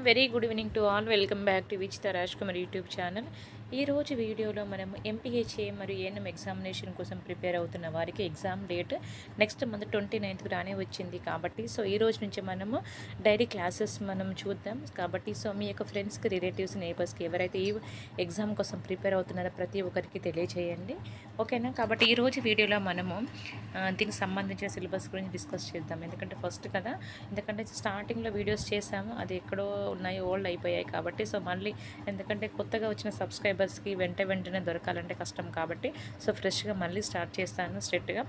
Very good evening to all. Welcome back to Vichita Raj Kumar YouTube channel. ఈ రోజు వీడియోలో మనం ఎంపీహెచ్ఏ మరియు ఏఎన్ఎం ఎగ్జామినేషన్ కోసం ప్రిపేర్ అవుతున్న వారికి exam date next month 29th రానే వచ్చింది కాబట్టి ఈ రోజు నుంచి మనము డైలీ క్లాసెస్ మనం చూద్దాం కాబట్టి మీ యొక్క ఫ్రెండ్స్కి, రిలేటివ్స్, నేబర్స్కి ఎవరైతే ఈ ఎగ్జామ్ కోసం ప్రిపేర్ అవుతున్నారో ప్రతి ఒక్కరికి తెలియజేయండి, ఓకేనా. కాబట్టి ఈ రోజు వీడియోలో మనము దీనికి సంబంధించిన సిలబస్ గురించి డిస్కస్ చేద్దాం. ఎందుకంటే ఫస్ట్ కదా, ఎందుకంటే స్టార్టింగ్లో వీడియోస్ చేసాము, అది ఎక్కడో ఉన్నాయి, ఓల్డ్ అయిపోయాయి కాబట్టి మళ్ళీ ఎందుకంటే కొత్తగా వచ్చిన సబ్స్క్రైబర్స్కి వెంటనే దొరకాలంటే కష్టం కాబట్టి ఫ్రెష్గా మళ్ళీ స్టార్ట్ చేస్తాను స్ట్రెట్గా,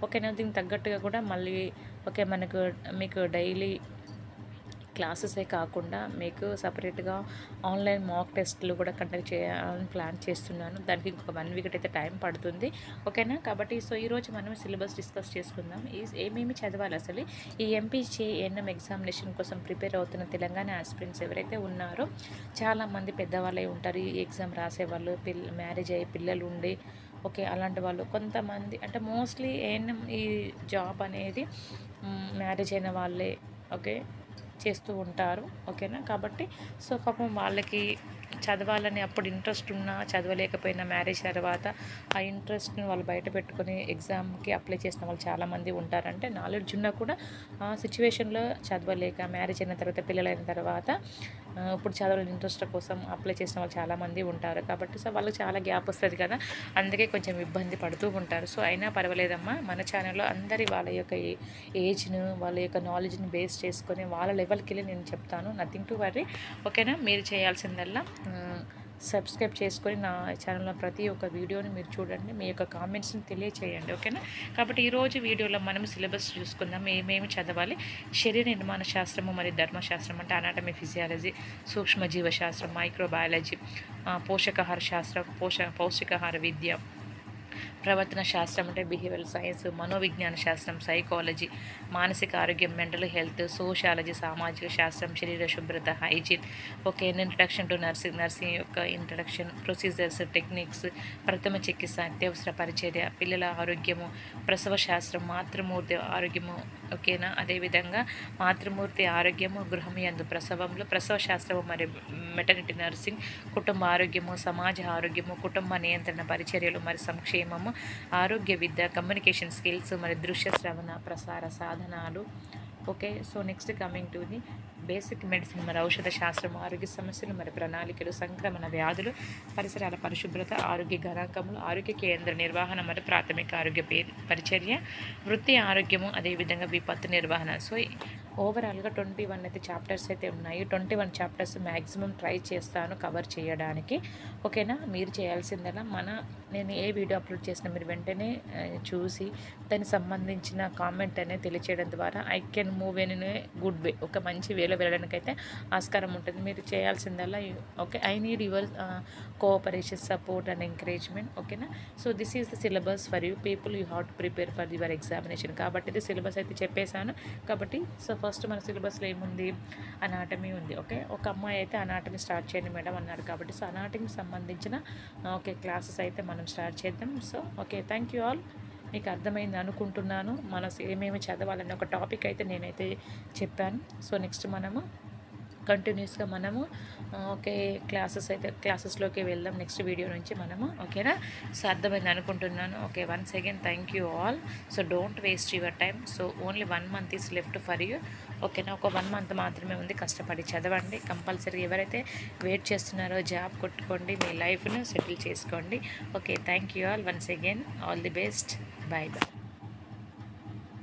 ఓకేనా. దీనికి తగ్గట్టుగా కూడా మళ్ళీ ఓకే మీకు డైలీ క్లాసెసే కాకుండా మీకు సపరేట్గా ఆన్లైన్ మాక్ టెస్ట్లు కూడా కండక్ట్ చేయాలని ప్లాన్ చేస్తున్నాను. దానికి ఇంకొక 1 వీక్ అయితే టైం పడుతుంది, ఓకేనా. కాబట్టి ఈరోజు మనం సిలబస్ డిస్కస్ చేసుకుందాం. ఏమేమి చదవాలి అసలు ఈ ఎంపీహెచ్ఏ ఏఎన్ఎం ఎగ్జామినేషన్ కోసం ప్రిపేర్ అవుతున్న తెలంగాణ ఆస్పిరెంట్స్ ఎవరైతే ఉన్నారో చాలామంది పెద్దవాళ్ళే ఉంటారు. ఈ ఎగ్జామ్ రాసేవాళ్ళు, మ్యారేజ్ అయ్యి పిల్లలు ఉండి, ఓకే, అలాంటి వాళ్ళు కొంతమంది, అంటే మోస్ట్లీ ఏఎన్ఎం ఈ జాబ్ అనేది మ్యారేజ్ అయిన వాళ్ళే ఓకే చేస్తూ ఉంటారు, ఓకేనా. కాబట్టి పాపం వాళ్ళకి చదవాలని అప్పుడు ఇంట్రెస్ట్ ఉన్నా చదవలేకపోయినా మ్యారేజ్ తర్వాత ఆ ఇంట్రెస్ట్ని వాళ్ళు బయట పెట్టుకొని ఎగ్జామ్కి అప్లై చేసిన వాళ్ళు చాలామంది ఉంటారు. అంటే నాలెడ్జ్ ఉన్నా కూడా ఆ సిచ్యువేషన్లో చదవలేక మ్యారేజ్ అయిన తర్వాత, పిల్లలైన తర్వాత ఇప్పుడు చదవాలని ఇంట్రెస్ట్ కోసం అప్లై చేసిన వాళ్ళు చాలామంది ఉంటారు. కాబట్టి వాళ్ళకి చాలా గ్యాప్ వస్తుంది కదా, అందుకే కొంచెం ఇబ్బంది పడుతూ ఉంటారు. అయినా పర్వాలేదమ్మా, మన ఛానల్లో అందరి వాళ్ళ యొక్క ఏజ్ను, వాళ్ళ యొక్క నాలెడ్జ్ని బేస్ చేసుకొని వాళ్ళ లెవెల్కి వెళ్ళి నేను చెప్తాను. నథింగ్ టు వర్రీ, ఓకేనా. మీరు చేయాల్సిందల్లా సబ్స్క్రైబ్ చేసుకొని నా ఛానల్లో ప్రతి ఒక్క వీడియోని మీరు చూడండి, మీ యొక్క కామెంట్స్ని తెలియచేయండి, ఓకేనా. కాబట్టి ఈరోజు వీడియోలో మనం సిలబస్ చూసుకుందాం. ఏమేమి చదవాలి, శరీర నిర్మాణ శాస్త్రము మరియు ధర్మశాస్త్రం అంటే అనాటమీ, ఫిజియాలజీ, సూక్ష్మ జీవశాస్త్రం, మైక్రోబయాలజీ, పోషకాహార శాస్త్రం, పౌష్టికాహార విద్య, ప్రవర్తన శాస్త్రం అంటే బిహేవియరల్ సైన్స్, మనోవిజ్ఞాన శాస్త్రం, సైకాలజీ, మానసిక ఆరోగ్యం, మెంటల్ హెల్త్, సోషాలజీ, సామాజిక శాస్త్రం, శరీర శుభ్రత, hygiene, okay, introduction to nursing యొక్క ఇంట్రడక్షన్, ప్రొసీజర్స్, టెక్నిక్స్, ప్రథమ చికిత్స, అత్యవసర పరిచర్య, పిల్లల ఆరోగ్యము, ప్రసవ శాస్త్రం, మాతృమూర్తి ఆరోగ్యము, ఓకేనా. అదేవిధంగా మాతృమూర్తి ఆరోగ్యము, గృహంయందు ప్రసవంలో ప్రసవ శాస్త్రము మరియు మెటర్నిటీ నర్సింగ్, కుటుంబ ఆరోగ్యము, సమాజ ఆరోగ్యము, కుటుంబ నియంత్రణ పరిచర్యలు మరియు సంక్షేమము, ఆరోగ్య విద్య, కమ్యూనికేషన్ స్కిల్స్ మరియు దృశ్య శ్రవణ ప్రసార సాధనాలు, okay. Next coming to the basic medicine మరి ఔషధ శాస్త్రం, ఆరోగ్య సమస్యలు మరియు ప్రణాళికలు, సంక్రమణ వ్యాధులు, పరిసరాల పరిశుభ్రత, ఆరోగ్య గణాంకములు, ఆరోగ్య కేంద్ర నిర్వహణ మరియు ప్రాథమిక ఆరోగ్య పరిచర్య, వృత్తి ఆరోగ్యము, అదేవిధంగా విపత్తు నిర్వహణ. ఓవరాల్గా 21 అయితే చాప్టర్స్ అయితే ఉన్నాయి. 21 చాప్టర్స్ మ్యాక్సిమం ట్రై చేస్తాను కవర్ చేయడానికి, ఓకేనా. మీరు చేయాల్సిందల్లా నేను ఏ వీడియో అప్లోడ్ చేసినా మీరు వెంటనే చూసి దానికి సంబంధించిన కామెంట్ అనేది తెలియచేయడం ద్వారా I can move in a good way, ఒక మంచి వేలో వెళ్ళడానికి అయితే ఆస్కారం ఉంటుంది. మీరు చేయాల్సిందల్లా okay, I need your cooperation, support and encouragement, ఓకేనా. This is the syllabus for you people, you have to prepare for your examination. కాబట్టి ఇది సిలబస్ అయితే చెప్పేశాను. కాబట్టి ఫస్ట్ మన సిలబస్లో ఏముంది, అనాటమీ ఉంది, ఓకే. ఒక అమ్మాయి అయితే అనాటమీ స్టార్ట్ చేయండి మేడం అన్నారు కాబట్టి అనాటమీకి సంబంధించిన ఓకే క్లాసెస్ అయితే మనం స్టార్ట్ చేద్దాం. Okay, thank you all. మీకు అర్థమైంది అనుకుంటున్నాను. ఏమేమి చదవాలని ఒక టాపిక్ అయితే నేనైతే చెప్పాను. నెక్స్ట్ మనము కంటిన్యూస్గా మనము ఓకే క్లాసెస్లోకి వెళ్దాం నెక్స్ట్ వీడియో నుంచి మనము, ఓకేనా. అర్థమైంది అనుకుంటున్నాను. Okay, once again thank you all. Don't waste your time. Only 1 month is left for you, ఓకేనా. ఒక 1 month మాత్రమే ఉంది, కష్టపడి చదవండి కంపల్సరీ. ఎవరైతే వెయిట్ చేస్తున్నారో జాబ్ కొట్టుకోండి, మీ లైఫ్ను సెటిల్ చేసుకోండి. Okay, thank you all once again. All the best. Bye bye.